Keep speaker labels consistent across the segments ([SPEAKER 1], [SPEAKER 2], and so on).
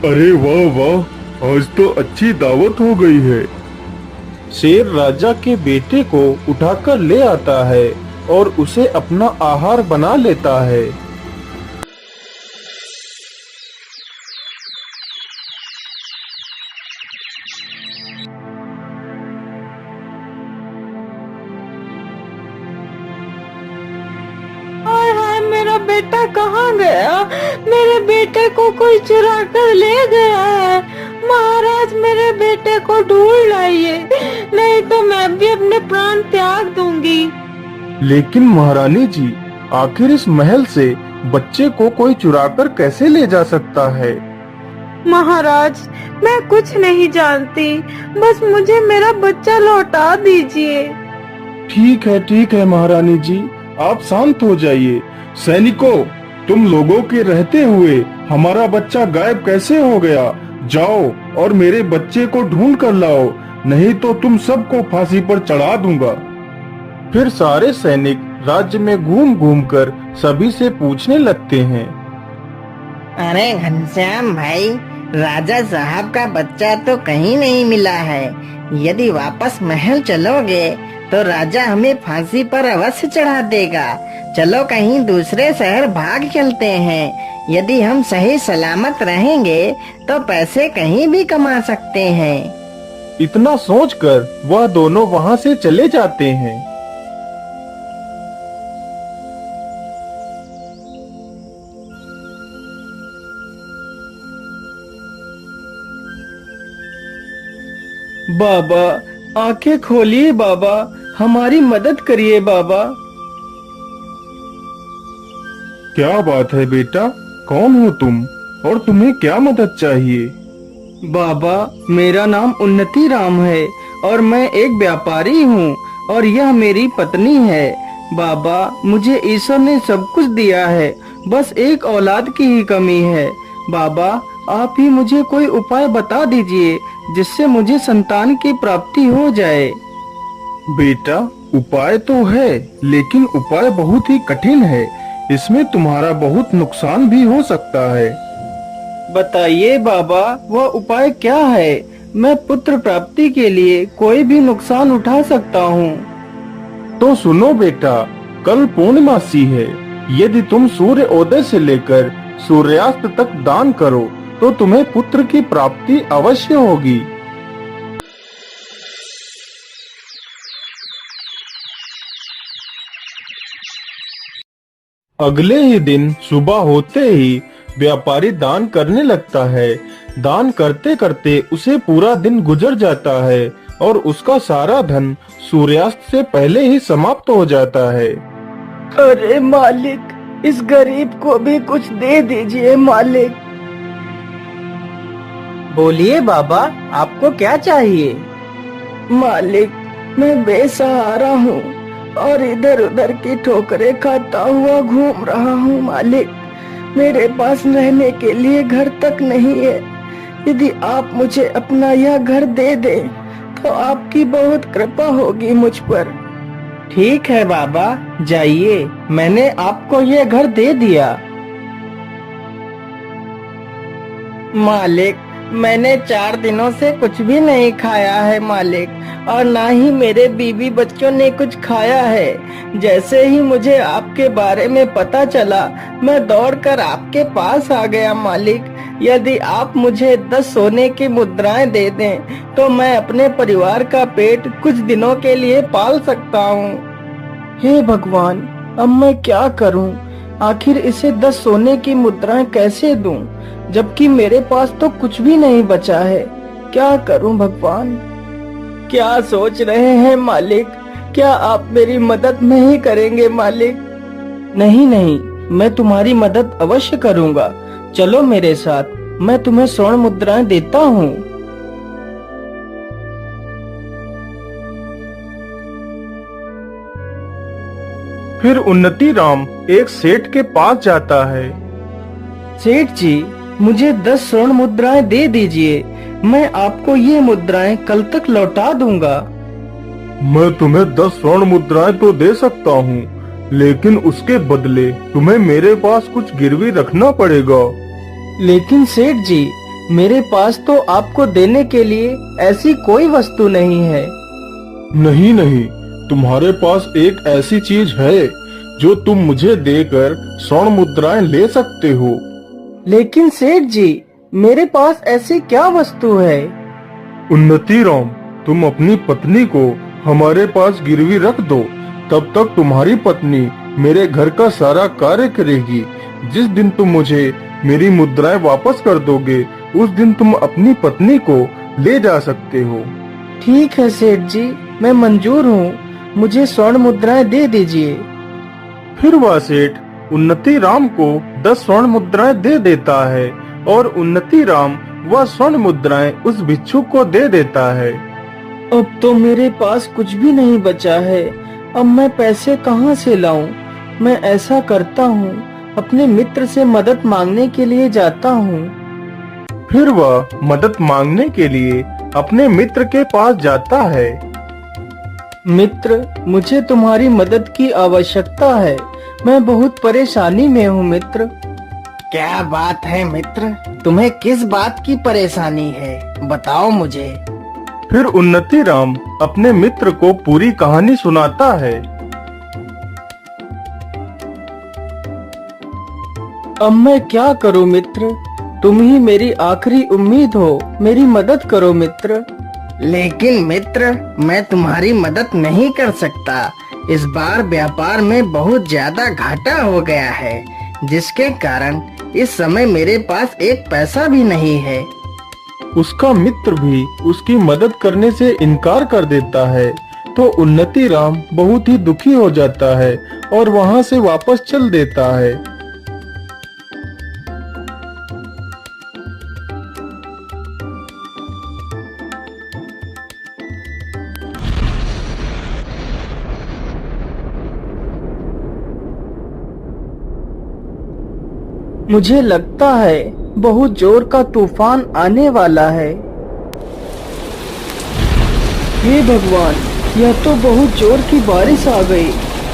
[SPEAKER 1] अरे वाह वाह, आज तो अच्छी दावत हो गई है। शेर राजा के बेटे को उठाकर ले आता है और उसे अपना आहार बना लेता है।
[SPEAKER 2] हाय हाय, मेरा बेटा कहाँ गया? मेरे बेटे को कोई चुरा कर ले गया है। महाराज, मेरे बेटे को ढूंढ लाइए, नहीं तो मैं भी अपने प्राण त्याग दूंगी।
[SPEAKER 1] लेकिन महारानी जी, आखिर इस महल से बच्चे को कोई चुराकर कैसे ले जा सकता है?
[SPEAKER 2] महाराज, मैं कुछ नहीं जानती, बस मुझे मेरा बच्चा लौटा दीजिए।
[SPEAKER 1] ठीक है महारानी जी, आप शांत हो जाइए। सैनिकों, तुम लोगों के रहते हुए हमारा बच्चा गायब कैसे हो गया? जाओ और मेरे बच्चे को ढूंढ कर लाओ, नहीं तो तुम सबको फांसी पर चढ़ा दूंगा। फिर सारे सैनिक राज्य में घूम घूम कर सभी से पूछने लगते हैं।
[SPEAKER 3] अरे घनश्याम भाई, राजा साहब का बच्चा तो कहीं नहीं मिला है। यदि वापस महल चलोगे तो राजा हमें फांसी पर अवश्य चढ़ा देगा। चलो कहीं दूसरे शहर भाग चलते हैं। यदि हम सही सलामत रहेंगे तो पैसे कहीं भी कमा सकते हैं।
[SPEAKER 1] इतना सोचकर वह दोनों वहां से चले जाते हैं।
[SPEAKER 4] बाबा, आंखें खोलिए बाबा, हमारी मदद करिए बाबा।
[SPEAKER 1] क्या बात है बेटा, कौन हो तुम और तुम्हें क्या मदद चाहिए?
[SPEAKER 4] बाबा, मेरा नाम उन्नति राम है और मैं एक व्यापारी हूँ और यह मेरी पत्नी है। बाबा, मुझे ईश्वर ने सब कुछ दिया है, बस एक औलाद की ही कमी है। बाबा, आप ही मुझे कोई उपाय बता दीजिए जिससे मुझे संतान की प्राप्ति हो जाए।
[SPEAKER 1] बेटा, उपाय तो है, लेकिन उपाय बहुत ही कठिन है। इसमें तुम्हारा बहुत नुकसान भी हो सकता है।
[SPEAKER 4] बताइए बाबा, वह उपाय क्या है? मैं पुत्र प्राप्ति के लिए कोई भी नुकसान उठा सकता हूँ।
[SPEAKER 1] तो सुनो बेटा, कल पूर्णिमासी है। यदि तुम सूर्य उदय से लेकर सूर्यास्त तक दान करो तो तुम्हें पुत्र की प्राप्ति अवश्य होगी। अगले ही दिन सुबह होते ही व्यापारी दान करने लगता है। दान करते करते उसे पूरा दिन गुजर जाता है और उसका सारा धन सूर्यास्त से पहले ही समाप्त हो जाता है।
[SPEAKER 4] अरे मालिक, इस गरीब को भी कुछ दे दीजिए मालिक। बोलिए बाबा, आपको क्या चाहिए? मालिक, मैं बेसहारा हूँ और इधर उधर की ठोकरें खाता हुआ घूम रहा हूँ मालिक। मेरे पास रहने के लिए घर तक नहीं है। यदि आप मुझे अपना यह घर दे दें तो आपकी बहुत कृपा होगी मुझ पर। ठीक है बाबा, जाइए, मैंने आपको ये घर दे दिया। मालिक, मैंने 4 दिनों से कुछ भी नहीं खाया है मालिक, और ना ही मेरे बीवी बच्चों ने कुछ खाया है। जैसे ही मुझे आपके बारे में पता चला, मैं दौड़कर आपके पास आ गया मालिक। यदि आप मुझे 10 सोने की मुद्राएं दे दें तो मैं अपने परिवार का पेट कुछ दिनों के लिए पाल सकता हूँ। हे भगवान, अब मैं क्या करूँ? आखिर इसे 10 सोने की मुद्राएं कैसे दूं, जबकि मेरे पास तो कुछ भी नहीं बचा है। क्या करूं भगवान? क्या सोच रहे हैं मालिक? क्या आप मेरी मदद नहीं करेंगे मालिक? नहीं नहीं, मैं तुम्हारी मदद अवश्य करूंगा। चलो मेरे साथ, मैं तुम्हें स्वर्ण मुद्राएं देता हूँ।
[SPEAKER 1] फिर उन्नति राम एक सेठ के पास जाता है।
[SPEAKER 4] सेठ जी, मुझे 10 स्वर्ण मुद्राएं दे दीजिए। मैं आपको ये मुद्राएं कल तक लौटा दूंगा।
[SPEAKER 1] मैं तुम्हें 10 स्वर्ण मुद्राएं तो दे सकता हूँ, लेकिन उसके बदले तुम्हें मेरे पास कुछ गिरवी रखना पड़ेगा।
[SPEAKER 4] लेकिन सेठ जी, मेरे पास तो आपको देने के लिए ऐसी कोई वस्तु नहीं है।
[SPEAKER 1] नहीं नहीं, तुम्हारे पास एक ऐसी चीज है जो तुम मुझे देकर स्वर्ण मुद्राएं ले सकते हो।
[SPEAKER 4] लेकिन सेठ जी, मेरे पास ऐसी क्या वस्तु है?
[SPEAKER 1] उन्नति राम, तुम अपनी पत्नी को हमारे पास गिरवी रख दो, तब तक तुम्हारी पत्नी मेरे घर का सारा कार्य करेगी। जिस दिन तुम मुझे मेरी मुद्राएं वापस कर दोगे, उस दिन तुम अपनी पत्नी को ले जा सकते हो।
[SPEAKER 4] ठीक है सेठ जी, मैं मंजूर हूँ, मुझे स्वर्ण मुद्राएं दे दीजिए।
[SPEAKER 1] फिर वह सेठ उन्नति राम को 10 स्वर्ण मुद्राएं दे देता है और उन्नति राम वह स्वर्ण मुद्राएं उस भिक्षुक को दे देता है।
[SPEAKER 4] अब तो मेरे पास कुछ भी नहीं बचा है, अब मैं पैसे कहाँ से लाऊं? मैं ऐसा करता हूँ, अपने मित्र से मदद मांगने के लिए जाता हूँ।
[SPEAKER 1] फिर वह मदद मांगने के लिए अपने मित्र के पास जाता है।
[SPEAKER 4] मित्र, मुझे तुम्हारी मदद की आवश्यकता है, मैं बहुत परेशानी में हूँ मित्र।
[SPEAKER 3] क्या बात है मित्र, तुम्हें किस बात की परेशानी है, बताओ मुझे।
[SPEAKER 1] फिर उन्नति राम अपने मित्र को पूरी कहानी सुनाता है।
[SPEAKER 4] अब मैं क्या करूँ मित्र, तुम ही मेरी आखिरी उम्मीद हो, मेरी मदद करो मित्र।
[SPEAKER 3] लेकिन मित्र, मैं तुम्हारी मदद नहीं कर सकता। इस बार व्यापार में बहुत ज्यादा घाटा हो गया है, जिसके कारण इस समय मेरे पास एक पैसा भी नहीं है।
[SPEAKER 1] उसका मित्र भी उसकी मदद करने से इनकार कर देता है, तो उन्नति राम बहुत ही दुखी हो जाता है और वहाँ से वापस चल देता है।
[SPEAKER 4] मुझे लगता है बहुत जोर का तूफान आने वाला है। हे भगवान, यह तो बहुत जोर की बारिश आ गई।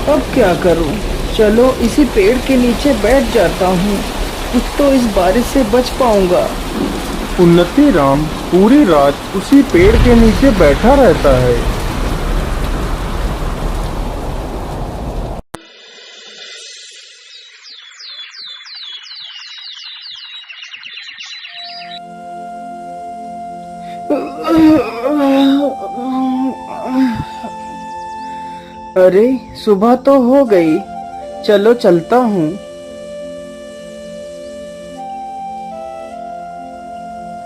[SPEAKER 4] अब क्या करूं? चलो इसी पेड़ के नीचे बैठ जाता हूं, कुछ तो इस बारिश से बच पाऊंगा।
[SPEAKER 1] उन्नति राम पूरी रात उसी पेड़ के नीचे बैठा रहता है।
[SPEAKER 4] अरे सुबह तो हो गई, चलो चलता हूँ।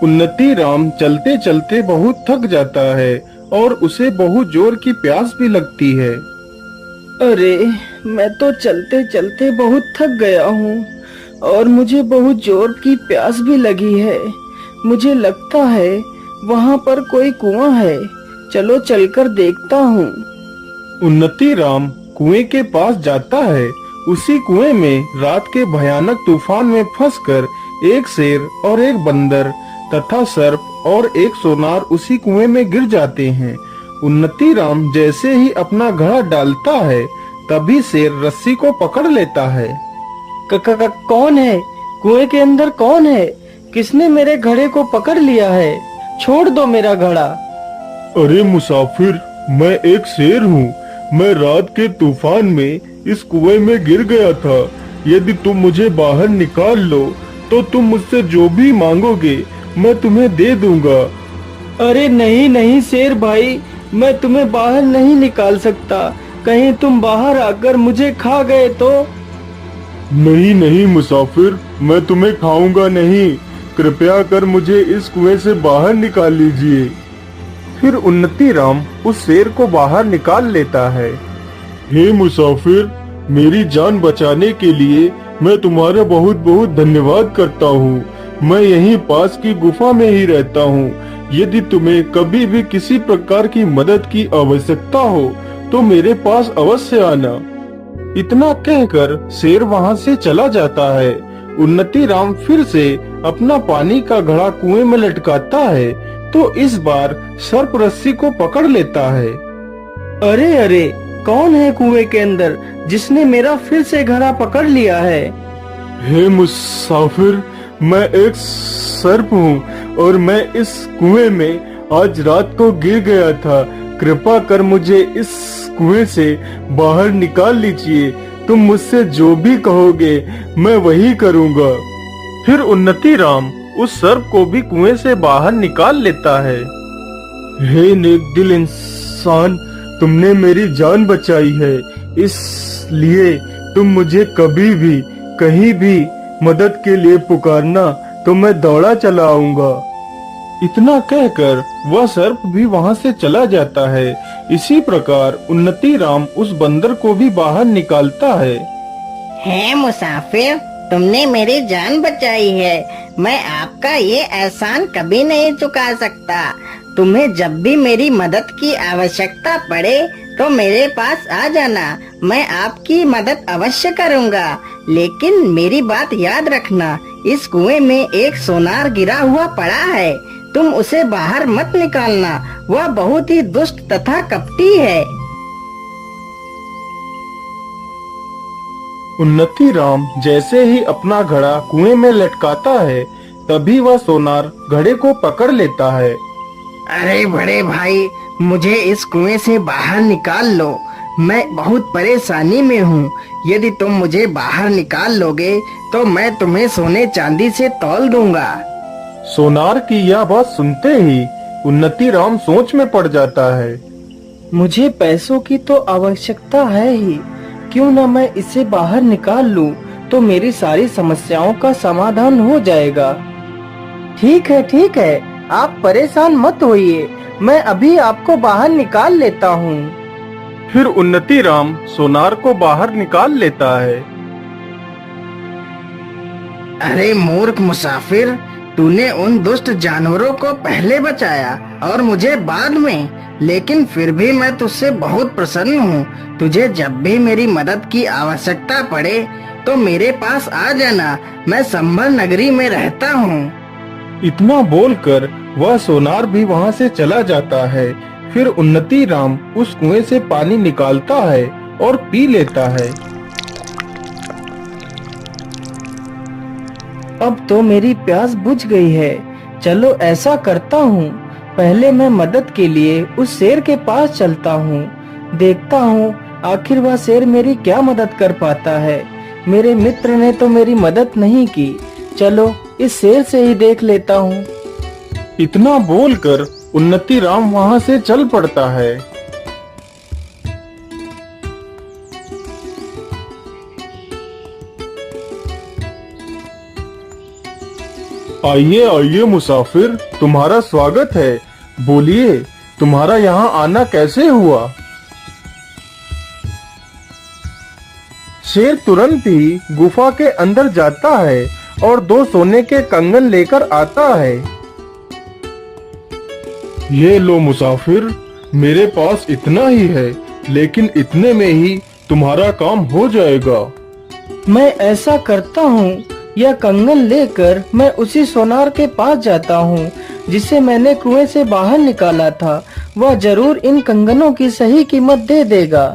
[SPEAKER 1] उन्नति राम चलते चलते बहुत थक जाता है और उसे बहुत जोर की प्यास भी लगती है।
[SPEAKER 4] अरे मैं तो चलते चलते बहुत थक गया हूँ और मुझे बहुत जोर की प्यास भी लगी है। मुझे लगता है वहाँ पर कोई कुआं है, चलो चलकर देखता हूँ।
[SPEAKER 1] उन्नति राम कुएं के पास जाता है। उसी कुएं में रात के भयानक तूफान में फंसकर एक शेर और एक बंदर तथा सर्प और एक सोनार उसी कुएं में गिर जाते हैं। उन्नति राम जैसे ही अपना घड़ा डालता है, तभी शेर रस्सी को पकड़ लेता है।
[SPEAKER 4] कौन है? कुएं के अंदर कौन है? किसने मेरे घड़े को पकड़ लिया है? छोड़ दो मेरा घड़ा।
[SPEAKER 1] अरे मुसाफिर, मैं एक शेर हूँ। मैं रात के तूफान में इस कुएं में गिर गया था। यदि तुम मुझे बाहर निकाल लो तो तुम मुझसे जो भी मांगोगे मैं तुम्हें दे दूंगा।
[SPEAKER 4] अरे नहीं नहीं शेर भाई, मैं तुम्हें बाहर नहीं निकाल सकता। कहीं तुम बाहर आकर मुझे खा गए तो?
[SPEAKER 1] नहीं नहीं मुसाफिर, मैं तुम्हें खाऊंगा नहीं। कृपया कर मुझे इस कुएं से बाहर निकाल लीजिए। फिर उन्नति राम उस शेर को बाहर निकाल लेता है। हे मुसाफिर, मेरी जान बचाने के लिए मैं तुम्हारा बहुत बहुत धन्यवाद करता हूँ। मैं यहीं पास की गुफा में ही रहता हूँ। यदि तुम्हें कभी भी किसी प्रकार की मदद की आवश्यकता हो तो मेरे पास अवश्य आना। इतना कहकर शेर वहाँ से चला जाता है। उन्नति राम फिर से अपना पानी का घड़ा कुएं में लटकाता है, तो इस बार सर्प रस्सी को पकड़ लेता है।
[SPEAKER 4] अरे अरे, कौन है कुएं के अंदर जिसने मेरा फिर से घड़ा पकड़ लिया है?
[SPEAKER 1] हे मुसाफिर, मैं एक सर्प हूँ और मैं इस कुएं में आज रात को गिर गया था। कृपा कर मुझे इस कुएं से बाहर निकाल लीजिए। तुम मुझसे जो भी कहोगे मैं वही करूँगा। फिर उन्नति राम उस सर्प को भी कुएं से बाहर निकाल लेता है। हे नेक दिल इंसान, तुमने मेरी जान बचाई है, इसलिए तुम मुझे कभी भी कहीं भी मदद के लिए पुकारना तो मैं दौड़ा चला आऊंगा। इतना कहकर वह सर्प भी वहां से चला जाता है। इसी प्रकार उन्नति राम उस बंदर को भी बाहर निकालता है।
[SPEAKER 3] मुसाफिर, तुमने मेरी जान बचाई है। मैं आपका ये एहसान कभी नहीं चुका सकता। तुम्हें जब भी मेरी मदद की आवश्यकता पड़े तो मेरे पास आ जाना, मैं आपकी मदद अवश्य करूंगा। लेकिन मेरी बात याद रखना, इस कुएं में एक सोनार गिरा हुआ पड़ा है, तुम उसे बाहर मत निकालना, वह बहुत ही दुष्ट तथा कपटी है।
[SPEAKER 1] उन्नति राम जैसे ही अपना घड़ा कुएं में लटकाता है, तभी वह सोनार घड़े को पकड़ लेता है।
[SPEAKER 3] अरे बड़े भाई, मुझे इस कुएं से बाहर निकाल लो, मैं बहुत परेशानी में हूँ। यदि तुम मुझे बाहर निकाल लोगे तो मैं तुम्हें सोने चांदी से तौल दूंगा।
[SPEAKER 1] सोनार की यह बात सुनते ही उन्नति राम सोच में पड़ जाता है।
[SPEAKER 4] मुझे पैसों की तो आवश्यकता है ही, क्यों न मैं इसे बाहर निकाल लूं, तो मेरी सारी समस्याओं का समाधान हो जाएगा। ठीक है, आप परेशान मत होइए, मैं अभी आपको बाहर निकाल लेता हूँ।
[SPEAKER 1] फिर उन्नति राम सोनार को बाहर निकाल लेता है।
[SPEAKER 3] अरे मूर्ख मुसाफिर, तूने उन दुष्ट जानवरों को पहले बचाया और मुझे बाद में, लेकिन फिर भी मैं तुझसे बहुत प्रसन्न हूँ। तुझे जब भी मेरी मदद की आवश्यकता पड़े तो मेरे पास आ जाना, मैं संभल नगरी में रहता हूँ।
[SPEAKER 1] इतना बोलकर वह सोनार भी वहां से चला जाता है। फिर उन्नति राम उस कुएं से पानी निकालता है और पी लेता है।
[SPEAKER 4] अब तो मेरी प्यास बुझ गई है। चलो ऐसा करता हूँ, पहले मैं मदद के लिए उस शेर के पास चलता हूँ, देखता हूँ आखिर वह शेर मेरी क्या मदद कर पाता है। मेरे मित्र ने तो मेरी मदद नहीं की, चलो इस शेर से ही देख लेता हूँ।
[SPEAKER 1] इतना बोलकर उन्नति राम वहां से चल पड़ता है। आइए आइए मुसाफिर, तुम्हारा स्वागत है। बोलिए, तुम्हारा यहाँ आना कैसे हुआ? शेर तुरंत ही गुफा के अंदर जाता है और 2 सोने के कंगन लेकर आता है। ये लो मुसाफिर, मेरे पास इतना ही है, लेकिन इतने में ही तुम्हारा काम हो जाएगा।
[SPEAKER 4] मैं ऐसा करता हूँ, यह कंगन लेकर मैं उसी सोनार के पास जाता हूँ जिसे मैंने कुएं से बाहर निकाला था। वह जरूर इन कंगनों की सही कीमत दे देगा।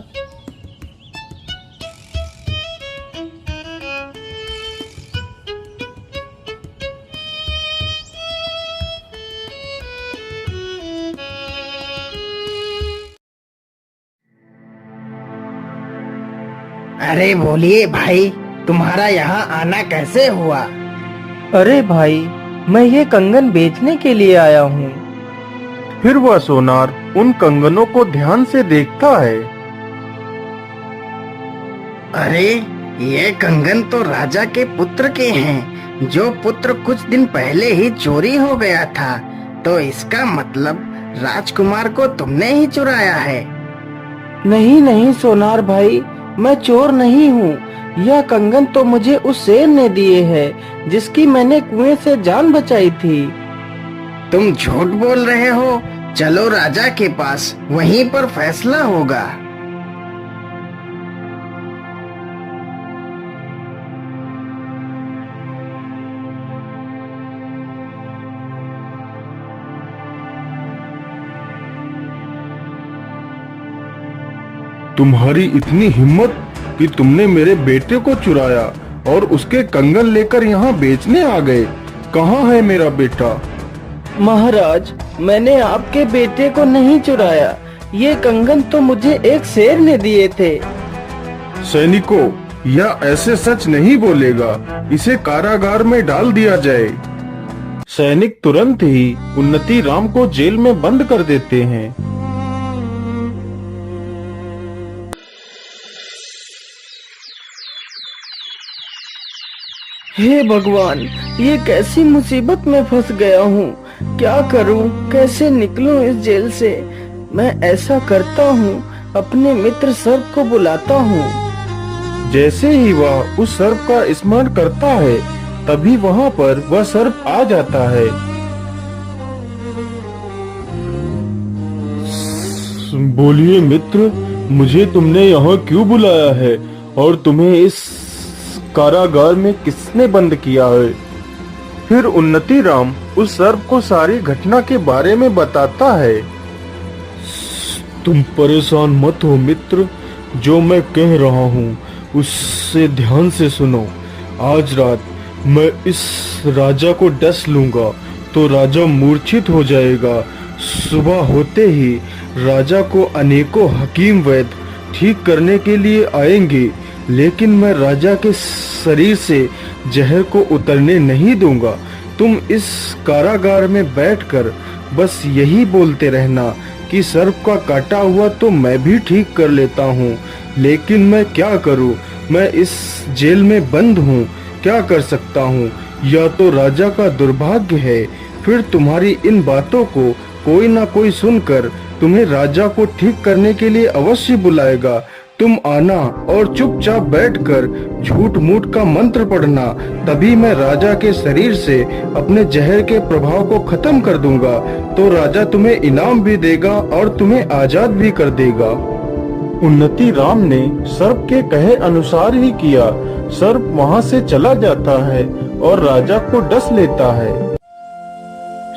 [SPEAKER 3] अरे बोलिए भाई, तुम्हारा यहाँ आना कैसे हुआ?
[SPEAKER 4] अरे भाई, मैं ये कंगन बेचने के लिए आया हूँ।
[SPEAKER 1] फिर वह सोनार उन कंगनों को ध्यान से देखता है।
[SPEAKER 3] अरे ये कंगन तो राजा के पुत्र के हैं, जो पुत्र कुछ दिन पहले ही चोरी हो गया था। तो इसका मतलब राजकुमार को तुमने ही चुराया है।
[SPEAKER 4] नहीं सोनार भाई, मैं चोर नहीं हूँ। यह कंगन तो मुझे उस शेर ने दिए हैं जिसकी मैंने कुएं से जान बचाई थी।
[SPEAKER 3] तुम झूठ बोल रहे हो। चलो राजा के पास, वहीं पर फैसला होगा।
[SPEAKER 1] तुम्हारी इतनी हिम्मत कि तुमने मेरे बेटे को चुराया। और उसके कंगन लेकर यहाँ बेचने आ गए। कहाँ है मेरा बेटा?
[SPEAKER 4] महाराज, मैंने आपके बेटे को नहीं चुराया। ये कंगन तो मुझे एक शेर ने दिए थे।
[SPEAKER 1] सैनिकों, यह ऐसे सच नहीं बोलेगा, इसे कारागार में डाल दिया जाए। सैनिक तुरंत ही उन्नति राम को जेल में बंद कर देते हैं।
[SPEAKER 4] हे भगवान, ये कैसी मुसीबत में फंस गया हूँ। क्या करूँ, कैसे निकलूँ इस जेल से। मैं ऐसा करता हूँ, अपने मित्र सर्प को बुलाता हूँ।
[SPEAKER 1] जैसे ही वह उस सर्प का स्मरण करता है, तभी वहाँ पर वह सर्प आ जाता है। बोलिए मित्र, मुझे तुमने यहाँ क्यों बुलाया है और तुम्हें इस कारागार में किसने बंद किया है? फिर उन्नति राम उस सर्प को सारी घटना के बारे में बताता है। तुम परेशान मत हो मित्र, जो मैं कह रहा हूँ उससे ध्यान से सुनो। आज रात मैं इस राजा को डस लूंगा तो राजा मूर्छित हो जाएगा। सुबह होते ही राजा को अनेकों हकीम वैद्य ठीक करने के लिए आएंगे, लेकिन मैं राजा के शरीर से जहर को उतरने नहीं दूंगा। तुम इस कारागार में बैठकर बस यही बोलते रहना कि सर्प का काटा हुआ तो मैं भी ठीक कर लेता हूँ, लेकिन मैं क्या करूँ, मैं इस जेल में बंद हूँ, क्या कर सकता हूँ। यह तो राजा का दुर्भाग्य है। फिर तुम्हारी इन बातों को कोई ना कोई सुनकर तुम्हें राजा को ठीक करने के लिए अवश्य बुलाएगा। तुम आना और चुपचाप बैठकर झूठ मूठ का मंत्र पढ़ना, तभी मैं राजा के शरीर से अपने जहर के प्रभाव को खत्म कर दूंगा। तो राजा तुम्हें इनाम भी देगा और तुम्हें आजाद भी कर देगा। उन्नति राम ने सर्प के कहे अनुसार ही किया। सर्प वहाँ से चला जाता है और राजा को डस लेता है।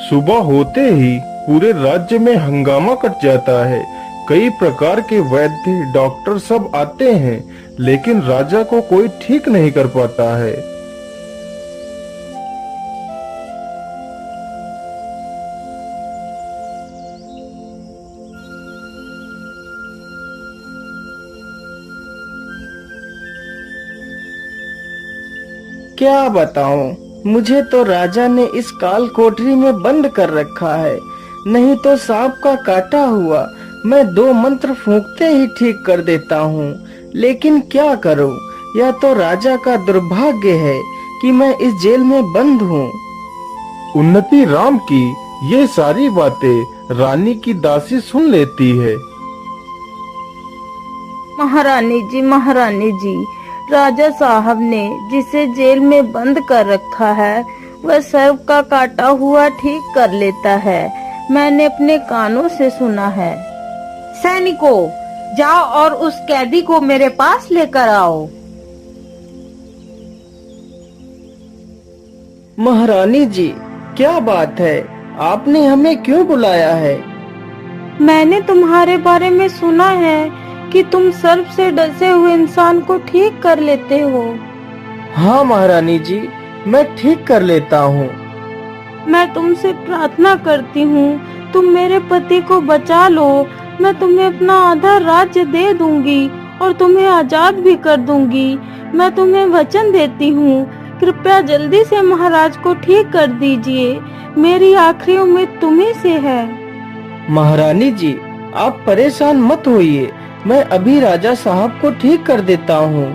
[SPEAKER 1] सुबह होते ही पूरे राज्य में हंगामा कट जाता है। कई प्रकार के वैद्य डॉक्टर सब आते हैं, लेकिन राजा को कोई ठीक नहीं कर पाता है।
[SPEAKER 4] क्या बताऊं, मुझे तो राजा ने इस काल कोठरी में बंद कर रखा है। नहीं तो सांप का काटा हुआ मैं 2 मंत्र फूंकते ही ठीक कर देता हूँ, लेकिन क्या करूँ, यह तो राजा का दुर्भाग्य है कि मैं इस जेल में बंद हूँ।
[SPEAKER 1] उन्नति राम की ये सारी बातें रानी की दासी सुन लेती है।
[SPEAKER 2] महारानी जी, राजा साहब ने जिसे जेल में बंद कर रखा है, वह सर्प का काटा हुआ ठीक कर लेता है। मैंने अपने कानों से सुना है। सैनिकों, जाओ और उस कैदी को मेरे पास लेकर आओ।
[SPEAKER 4] महारानी जी, क्या बात है, आपने हमें क्यों बुलाया है?
[SPEAKER 2] मैंने तुम्हारे बारे में सुना है कि तुम सर्प से डसे हुए इंसान को ठीक कर लेते हो।
[SPEAKER 4] हाँ महारानी जी, मैं ठीक कर लेता हूँ।
[SPEAKER 2] मैं तुमसे प्रार्थना करती हूँ, तुम मेरे पति को बचा लो। मैं तुम्हें अपना आधा राज्य दे दूंगी और तुम्हें आजाद भी कर दूंगी। मैं तुम्हें वचन देती हूँ, कृपया जल्दी से महाराज को ठीक कर दीजिए। मेरी आखिरी उम्मीद तुम्ही से है।
[SPEAKER 4] महारानी जी, आप परेशान मत होइए, मैं अभी राजा साहब को ठीक कर देता हूँ।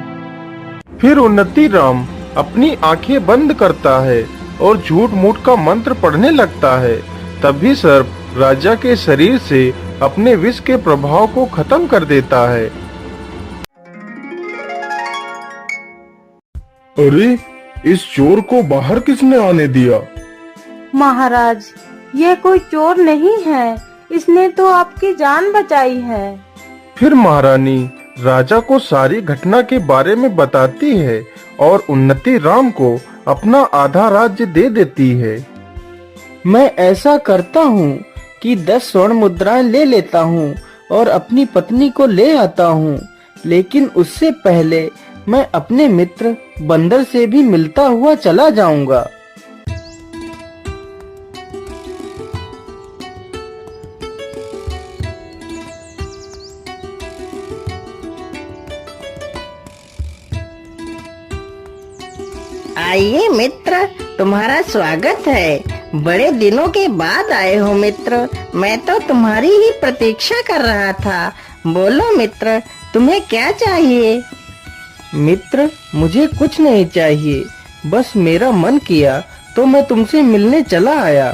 [SPEAKER 1] फिर उन्नति राम अपनी आंखें बंद करता है और झूठ मूठ का मंत्र पढ़ने लगता है। तभी सर्प राजा के शरीर से अपने विष के प्रभाव को खत्म कर देता है। अरे, इस चोर को बाहर किसने आने दिया?
[SPEAKER 2] महाराज, यह कोई चोर नहीं है, इसने तो आपकी जान बचाई है।
[SPEAKER 1] फिर महारानी राजा को सारी घटना के बारे में बताती है और उन्नति राम को अपना आधा राज्य दे देती है।
[SPEAKER 4] मैं ऐसा करता हूँ कि 10 स्वर्ण मुद्राएं ले लेता हूँ और अपनी पत्नी को ले आता हूँ, लेकिन उससे पहले मैं अपने मित्र बंदर से भी मिलता हुआ चला जाऊंगा।
[SPEAKER 3] आइए मित्र, तुम्हारा स्वागत है। बड़े दिनों के बाद आए हो मित्र। मैं तो तुम्हारी ही प्रतीक्षा कर रहा था। बोलो मित्र, तुम्हें क्या चाहिए?
[SPEAKER 4] मित्र, मुझे कुछ नहीं चाहिए, बस मेरा मन किया तो मैं तुमसे मिलने चला आया।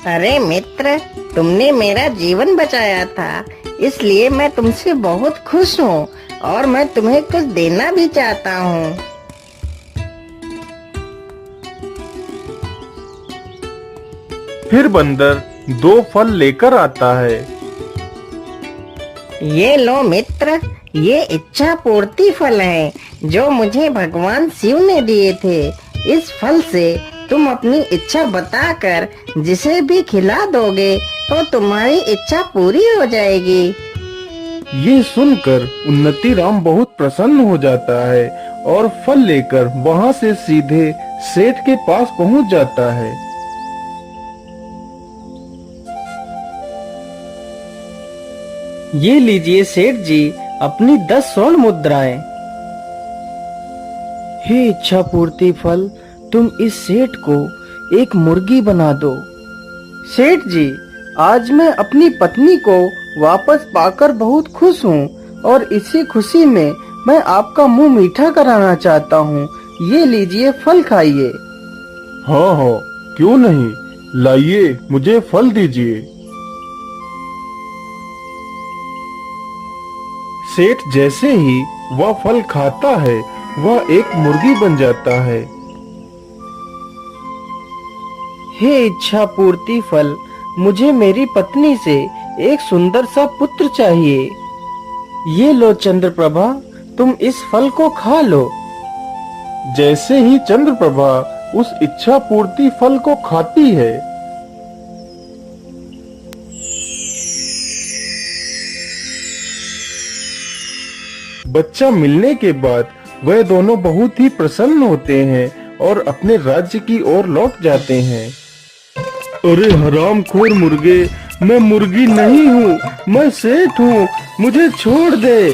[SPEAKER 3] अरे मित्र, तुमने मेरा जीवन बचाया था, इसलिए मैं तुमसे बहुत खुश हूँ और मैं तुम्हें कुछ देना भी चाहता हूँ।
[SPEAKER 1] फिर बंदर 2 फल लेकर आता है।
[SPEAKER 3] ये लो मित्र, ये इच्छा पूर्ति फल है जो मुझे भगवान शिव ने दिए थे। इस फल से तुम अपनी इच्छा बताकर जिसे भी खिला दोगे तो तुम्हारी इच्छा पूरी हो जाएगी।
[SPEAKER 1] ये सुनकर उन्नति राम बहुत प्रसन्न हो जाता है और फल लेकर वहाँ से सीधे सेठ के पास पहुँच जाता है।
[SPEAKER 4] ये लीजिए सेठ जी, अपनी 10 स्वर्ण मुद्राएं। हे इच्छा पूर्ति फल, तुम इस सेठ को एक मुर्गी बना दो। सेठ जी, आज मैं अपनी पत्नी को वापस पाकर बहुत खुश हूँ और इसी खुशी में मैं आपका मुंह मीठा कराना चाहता हूँ। ये लीजिए, फल खाइए।
[SPEAKER 1] हाँ हाँ, क्यों नहीं, लाइए, मुझे फल दीजिए। सेठ जैसे ही वह फल खाता है, वह एक मुर्गी बन जाता है।
[SPEAKER 4] हे इच्छा पूर्ति फल, मुझे मेरी पत्नी से एक सुंदर सा पुत्र चाहिए। ये लो चंद्रप्रभा, तुम इस फल को खा लो।
[SPEAKER 1] जैसे ही चंद्रप्रभा उस इच्छा पूर्ति फल को खाती है, बच्चा मिलने के बाद वह दोनों बहुत ही प्रसन्न होते हैं और अपने राज्य की ओर लौट जाते हैं। अरे हरामखोर मुर्गे, मैं मुर्गी नहीं हूँ, मैं सेठ हूँ, मुझे छोड़ दे।